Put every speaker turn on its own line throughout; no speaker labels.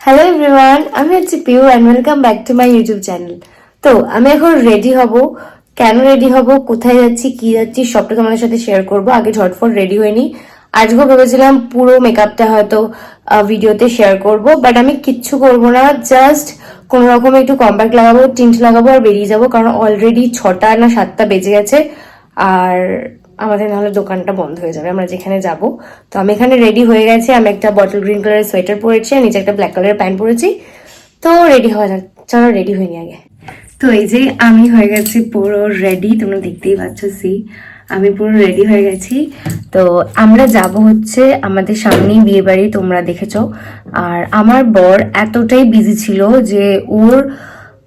Hello everyone, আমি হচ্ছি Piu and welcome back to my YouTube channel. তো আমি এখন রেডি হব। কেন রেডি হব, কোথায় যাচ্ছি, কি যাচ্ছি, সবটা তোমাদের সাথে শেয়ার করব। আগে ঝটফট রেডি হয়ে নিই। আজকেও ভেবেছিলাম পুরো মেকআপটা হয়তো ভিডিওতে শেয়ার করব, বাট আমি কিচ্ছু করব না। জাস্ট কোনো রকম একটু কম্প্যাক্ট লাগাবো, টিন্ট লাগাবো আর বেরিয়ে যাবো, কারণ অলরেডি 6টা না 7টা বেজে গেছে। আর আমাদের নাহলে দোকানটা বন্ধ হয়ে যাবে আমরা যেখানে যাব। তো আমি এখানে রেডি হয়ে গেছি। আমি একটা বটল গ্রিন কালারের সোয়েটার পরেছি আর নিচে একটা ব্ল্যাক কালারের প্যান্ট পরেছি। তো রেডি হওয়া যাক, চলো রেডি হয়ে নি আগে। তো এই যে আমি হয়ে গেছি পুরো রেডি, তোমরা দেখতেই পাচ্ছ। আমি পুরো রেডি হয়ে গেছি। তো আমরা যাব হচ্ছে আমাদের সামনেই বিয়ে বাড়ি, তোমরা দেখেছো। আর আমার বর এতটাই বিজি ছিল যে ওর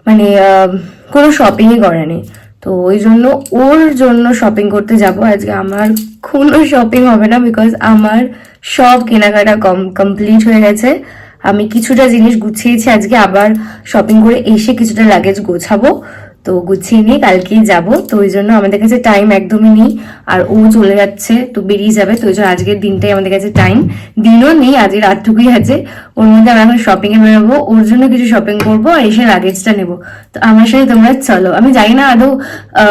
মানে কোনো শপিংই করেনি। তো ওই জন্য ওর জন্য শপিং করতে যাব আজকে। আমার কোনো শপিং হবে না, বিকজ আমার সব কেনাকাটা কমপ্লিট হয়ে গেছে। আমি কিছুটা জিনিস গুছিয়েছি, আজকে আবার শপিং করে এসে কিছুটা লাগেজ গোছাবো। তো গুছিয়ে নিয়ে কালকেই যাব। তো ওই জন্য আমাদের কাছে টাইম একদমই নেই। আর ও চলে যাচ্ছে, তো বেরিয়ে যাবে। তো ওই জন্য আজকের দিনটাই আমাদের কাছে টাইম, দিনও নেই, আজকে রাতটুকুই আছে। ওর মধ্যে আমরা এখন শপিং এ বেরোবো, ওর জন্য কিছু শপিং করবো আর এসে লাগেজটা নেবো। তো আমার সাথে তোমরা চলো। আমি জানি না আদৌ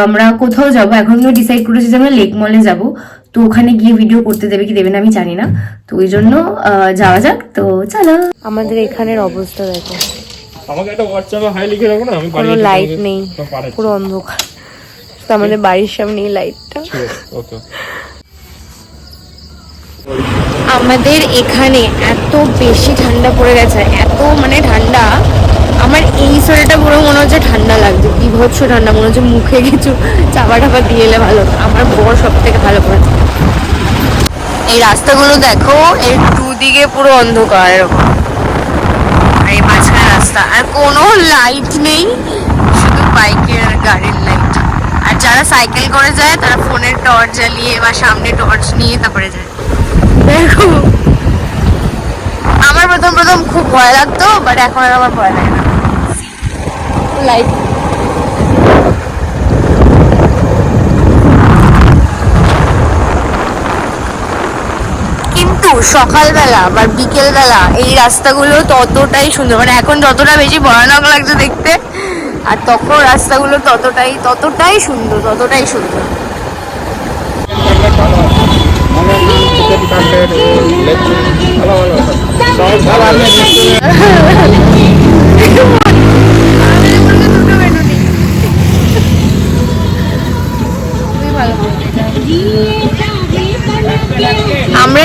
আমরা কোথাও যাবো, এখন ডিসাইড করেছি যে আমরা লেক মলে যাবো। তো ওখানে গিয়ে ভিডিও করতে দেবে কি দেবে না আমি জানি না। তো ওই জন্য যাওয়া যাক। তো চলো। আমাদের এখানের অবস্থা দেখো,
আমাকে একটা হোয়াটসঅ্যাপে হাই লিখে রাখো না, আমি
কোনো লাইট নেই, পুরো অন্ধকার। তো আমাদের বাড়ির সামনে এই লাইটটা।
ওকে।
আমাদের এখানে এত বেশি ঠান্ডা পড়ে গেছে, এত মানে ঠান্ডা, আমার এই শরীরটা পুরো মনে হচ্ছে ঠান্ডা লাগছে, বিভৎস ঠান্ডা। মনে হচ্ছে মুখে কিছু চাপা টাপা দিয়ে এলে ভালো। আমার বর সব থেকে ভালো পড়েছে। এই রাস্তাগুলো দেখো, এর দুদিকে পুরো অন্ধকার এরকম, আর এই মাঝখানে রাস্তা, আর কোনো লাইট নেই, শুধু বাইকের আর গাড়ির লাইট। আর যারা সাইকেল করে যায় তারা ফোনের টর্চ জ্বালিয়ে বা সামনে টর্চ নিয়ে তারপরে যায়। দেখো, আমার প্রথম খুব ভয় লাগতো, বাট এখন আর আমার ভয় লাগে না। লাইট কিন্তু সকালবেলা বা বিকেলবেলা এই রাস্তাগুলো ততটাই সুন্দর, মানে এখন যতটা বেশি ভয়ানক লাগছে দেখতে, আর তখন রাস্তাগুলো ততটাই সুন্দর, ততটাই সুন্দর। আমরা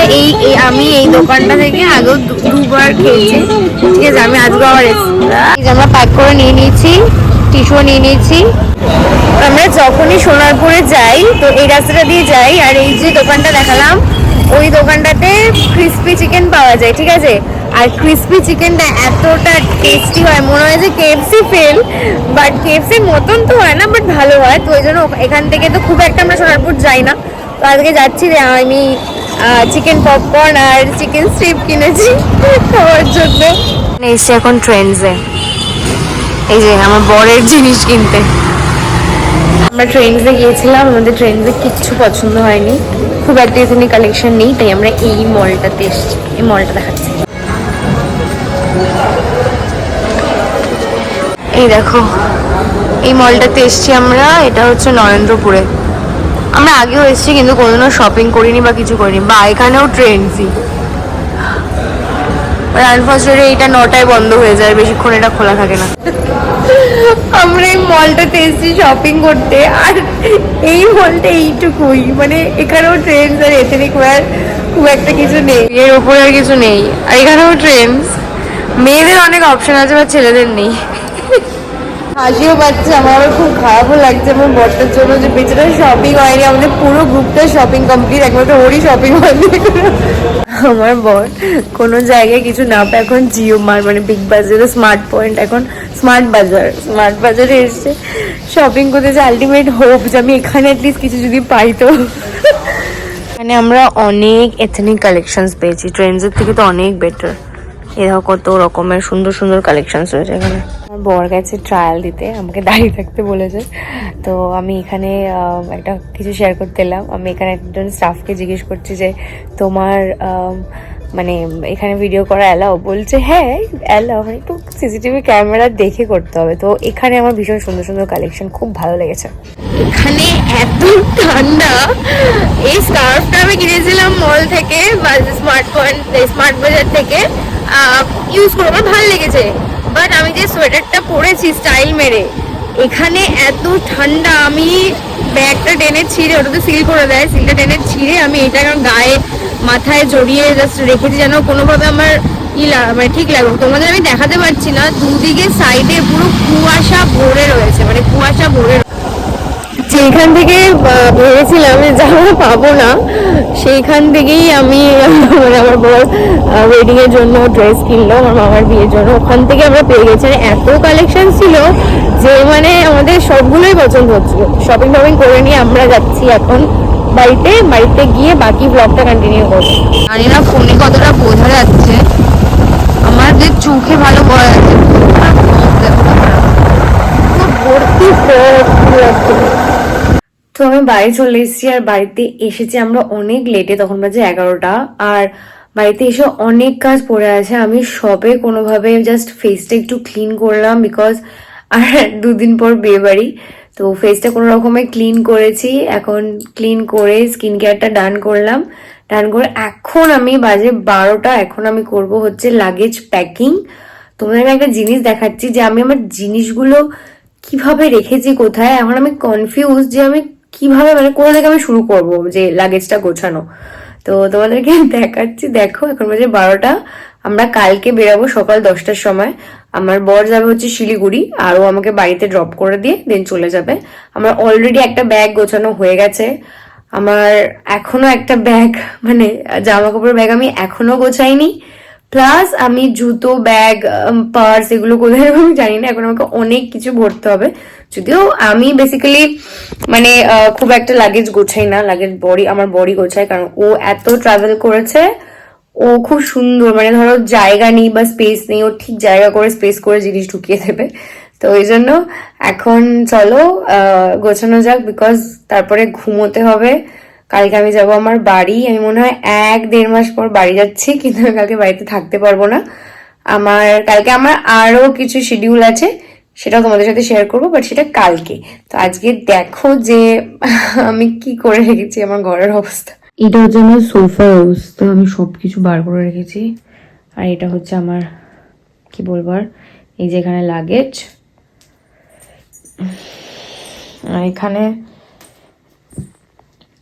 আমি এই দোকানটা থেকে আগেও দুবার খেয়েছি, ঠিক আছে। আমি আজকে আবার আমরা প্যাক করে নিয়ে নিয়েছি, টিস্যুও নিয়ে নিয়েছি। আমরা যখনই সোনারপুরে যাই তো এই রাস্তাটা দিয়ে যাই, আর এই যে দোকানটা দেখালাম ওই দোকানটাতে ক্রিসপি চিকেন পাওয়া যায়, ঠিক আছে। আর ক্রিসপি চিকেনটা এতটা টেস্টি হয়, মনে হয় যে কেএফসি ফেল, বাট কেএফসির মতন তো হয় না, বাট ভালো হয়। তো ওই জন্য এখান থেকে তো খুব একটা আমরা সোনারপুর যাই না। তো আজকে যাচ্ছি, আমি চিকেন পপকর্ন আর চিকেন স্ট্রিপ কিনেছি খাওয়ার জন্য। এসে এখন ট্রেন্ডসে, এই যে আমার বরের জিনিস কিনতে। আমরা ট্রেন্ডসে গিয়েছিলাম, আমাদের ট্রেন্ডসে কিচ্ছু পছন্দ হয়নি, খুব একটা এখানে কালেকশন নেই, তাই আমরা এই মলটাতে এসেছি। এই মলটা দেখাচ্ছি, এই দেখো এই মলটাতে এসেছি আমরা। এটা হচ্ছে নরেন্দ্রপুরে। আমরা আগেও এসেছি কিন্তু কোনোদিনও শপিং করিনি বা কিছু করিনি, বা এখানেও ট্রেন্ডসই। আনফর্চুনেটলি এটা 9টায় বন্ধ হয়ে যায়, বেশিক্ষণ এটা খোলা থাকে না। আমরা এই মলটাতে এসেছি শপিং করতে, আর এই মলটা এইটুকুই, মানে এখানেও ট্রেন্ডস আর এথেনিক ওয়্যার, খুব একটা কিছু নেই, এর উপরে আর কিছু নেই। আর এখানেও ট্রেন্ডস, মেয়েদের অনেক অপশন আছে বা ছেলেদের নেই। হাসিও পাচ্ছে, আমার আবার খুব খারাপও লাগছে আমার বরটার জন্য যে বেচারা শপিং হয়নি। আমাদের পুরো গ্রুপটা শপিং কমপ্লিট, একমাত্র ওরই শপিং হয়নি। আমার বর কোনো জায়গায় কিছু না পায় এখন জিও মার্ট মানে বিগ বাজারে, স্মার্ট পয়েন্ট, এখন স্মার্ট বাজারে এসছে শপিং করতে, যে আলটিমেট হোপ যে আমি এখানে অ্যাটলিস্ট কিছু যদি পাই। তো এখানে আমরা অনেক এথনিক কালেকশনস পেয়েছি, ট্রেন্ডসের থেকে তো অনেক বেটার। এরকম কত রকমের সুন্দর সুন্দর কালেকশনস রয়েছে এখানে। আমার বর গেছে ট্রায়াল দিতে, আমাকে দাঁড়িয়ে থাকতে বলেছে। তো আমি এখানে একটা কিছু শেয়ার করতে এলাম। আমি এখানে একজন স্টাফকে জিজ্ঞেস করছি যে তোমার মানে এখানে ভিডিও করা অ্যালাও? বলছে হ্যাঁ অ্যালাও, মানে একটু সিসিটিভি ক্যামেরা দেখে করতে হবে। তো এখানে আমার ভীষণ সুন্দর সুন্দর কালেকশন খুব ভালো লেগেছে। এখানে এত ঠান্ডা, এই স্কার্ফটা আমি কিনেছিলাম মল থেকে, স্মার্ট বাজার থেকে, ইউজ করে আমার ভালো লেগেছে। বাট আমি যে সোয়েটারটা পরেছি স্টাইল মেরে, এখানে এত ঠান্ডা, আমি ব্যাগটা টেনে ছিঁড়ে, ওটা তো সিল করে দেয়, সিলটা টেনে ছিঁড়ে আমি এটা এখন গায়ে মাথায় জড়িয়ে জাস্ট রেখেছি যেন কোনোভাবে আমার মানে ঠিক লাগবে। তোমাদের আমি দেখাতে পারছি না, দুদিকে সাইডে পুরো কুয়াশা ভরে রয়েছে, মানে কুয়াশা ভরে। যেখান থেকে ভেবেছিলাম যে জামা পাবো না, সেইখান থেকেই আমি মানে আমার বর ওয়েডিং এর জন্য ড্রেস কিনলো আমার মামার বিয়ের জন্য, ওখান থেকে আমরা পেয়ে গেছি। আর এত কালেকশন ছিল যে মানে আমাদের সবগুলোই পছন্দ হচ্ছিল। শপিং করে নিয়ে আমরা যাচ্ছি এখন বাড়িতে গিয়ে বাকি ব্লগটা কন্টিনিউ করবো। জানি না ফোনে কতটা বোঝা যাচ্ছে, আমার যে চোখে ভালো বোঝা যাচ্ছে, ভর্তি তো আমি বাড়ি চলে এসেছি। আর বাড়িতে এসেছি আমরা অনেক লেটে, তখন বাজে 11টা। আর বাড়িতে এসে অনেক কাজ পড়ে আছে, আমি সবে কোনোভাবে জাস্ট ফেসটা একটু ক্লিন করলাম, বিকজ আর 2 দিন পর বিয়ে বাড়ি। তো ফেসটা কোনো রকমে ক্লিন করেছি, এখন ক্লিন করে স্কিন কেয়ারটা ডান করলাম। ডান করে এখন আমি বাজে 12টা, এখন আমি করব হচ্ছে লাগেজ প্যাকিং। তোমাদের আমি একটা জিনিস দেখাচ্ছি যে আমি আমার জিনিসগুলো কিভাবে রেখেছি কোথায়, এখন আমি কনফিউজ যে আমি কিভাবে মানে কোথা থেকে আমি শুরু করব যে লাগেজটা গোছানো। তো তোমাদেরকে দেখাচ্ছি, দেখো এখন বাজে 12টা, আমরা কালকে বেরাবো সকাল 10টার সময়। আমার বর যাবে হচ্ছে শিলিগুড়ি, আর ও আমাকে বাড়িতে ড্রপ করে দিয়ে দেন চলে যাবে। আমার অলরেডি একটা ব্যাগ গোছানো হয়ে গেছে, আমার এখনো একটা ব্যাগ মানে জামা কাপড়ের ব্যাগ আমি এখনো গোছাইনি, প্লাস আমি জুতো, ব্যাগ, পার্স এগুলো কোথায় আমি জানি না, এখন আমাকে অনেক কিছু ভরতে হবে। যদিও আমি বেসিক্যালি মানে খুব একটা লাগেজ গোছাই না, লাগেজ আমার বডি গোছায়, কারণ ও এত ট্রাভেল করেছে, ও খুব সুন্দর, মানে ধরো জায়গা নেই বা স্পেস নেই, ও ঠিক জায়গা করে স্পেস করে জিনিস ঢুকিয়ে দেবে। তো ওই জন্য এখন চলো গোছানো যাক, বিকজ তারপরে ঘুমোতে হবে। কালকে আমি যাব আমার বাড়ি, আমি মনে হয় 1-1.5 মাস পর বাড়ি যাচ্ছি, কিন্তু আমি কালকে বাড়িতে থাকতে পারবো না। কালকে আমার আরো কিছু শিডিউল আছে, সেটাও তোমাদের সাথে শেয়ার করবো, বাট সেটা কালকে। তো আজকে দেখো যে আমি কি করে রেখেছি আমার ঘরের অবস্থা। এটা হচ্ছে আমার সোফার অবস্থা, আমি সবকিছু বার করে রেখেছি। আর এটা হচ্ছে আমার কি বলবার, এই যে এখানে লাগেজ, আর এখানে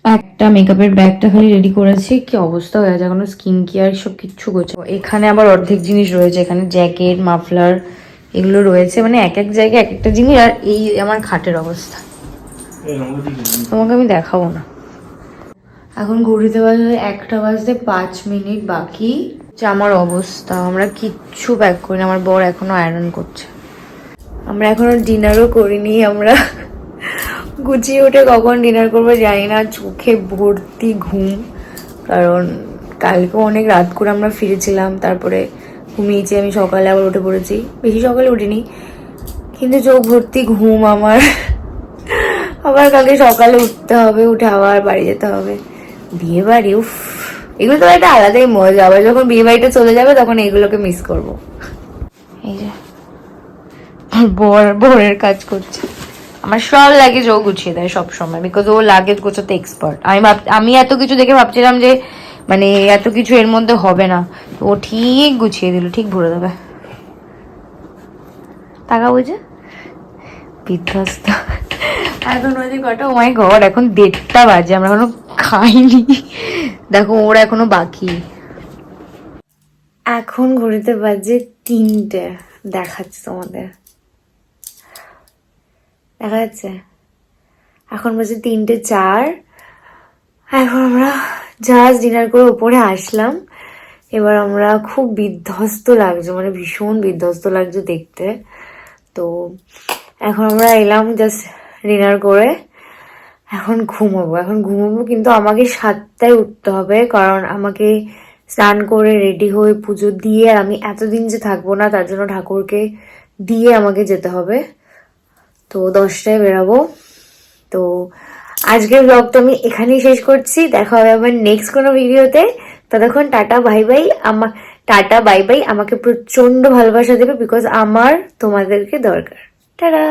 একটা মেকআপের ব্যাগটা খালি রেডি করেছি, কি অবস্থা হয়ে আছে এখনো, স্কিন কেয়ার সব কিচ্ছু করছে। এখানে আবার অর্ধেক জিনিস রয়েছে, এখানে জ্যাকেট, মাফলার এগুলো রয়েছে, মানে এক এক জায়গায় এক একটা জিনিস। আর এই আমার খাটের অবস্থা তোমাকে আমি দেখাবো না। এখন ঘড়িতে বাজে 1:05 বাকি। আমার অবস্থা, আমরা কিচ্ছু প্যাক করি না, আমার বর এখনো আয়রন করছে। আমরা এখনো ডিনারও করিনি, আমরা গুছিয়ে উঠে কখন ডিনার করবো জানি না, চোখে ভর্তি ঘুম, কারণ কালকেও অনেক রাত করে আমরা ফিরেছিলাম, তারপরে ঘুমিয়েছি আমি, সকালে আবার উঠে পড়েছি, বেশি সকালে উঠিনি, কিন্তু চোখ ভর্তি ঘুম আমার। আবার কালকে সকালে উঠতে হবে, উঠে আবার বাড়ি যেতে হবে। বিয়ে বাড়ি, উফ, এগুলো তো একটা আলাদাই মজা, আবার যখন বিয়ে বাড়িটা চলে যাবে তখন এগুলোকে মিস করবো। এই যে বরের কাজ করছে, আমার সব লাগেজ ও গুছিয়ে দেয় সব সময়, বিকজ ও লাগেজ গোছাতে এক্সপার্ট। আমি এত কিছু দেখে ভাবছিলাম যে মানে এত কিছু এর মধ্যে হবে না, ও ঠিক গুছিয়ে দিল, ঠিক ভরে দেবে। টাকা বুঝে বিধ্বস্ত। এখন বাজে কটা, ও মাই গড, এখন 1:30 বাজে, আমরা এখনো খাইনি। দেখো ওরা এখনো বাকি। এখন ঘড়িতে বাজে 3টে, দেখাচ্ছি তোমাদের, দেখা যাচ্ছে এখন বাজে 3:04। এখন আমরা জাস্ট ডিনার করে উপরে আসলাম, এবার আমরা খুব বিধ্বস্ত লাগছে, মানে ভীষণ বিধ্বস্ত লাগছে দেখতে। তো এখন আমরা এলাম জাস্ট ডিনার করে, এখন ঘুমাবো, কিন্তু আমাকে 7টায় উঠতে হবে, কারণ আমাকে স্নান করে রেডি হয়ে পুজো দিয়ে, আর আমি এতদিন যে থাকবো না তার জন্য ঠাকুরকে দিয়ে আমাকে যেতে হবে। তো 10টায় বেরাবো। তো আজকের ব্লগটা আমি এখানেই শেষ করছি, দেখা হবে আবার নেক্সট কোনো ভিডিওতে। ততক্ষণ tata bye bye. Tata bye bye, আমাকে প্রচন্ড ভালোবাসা দেবে বিকজ আমার তোমাদেরকে দরকার। টাটা।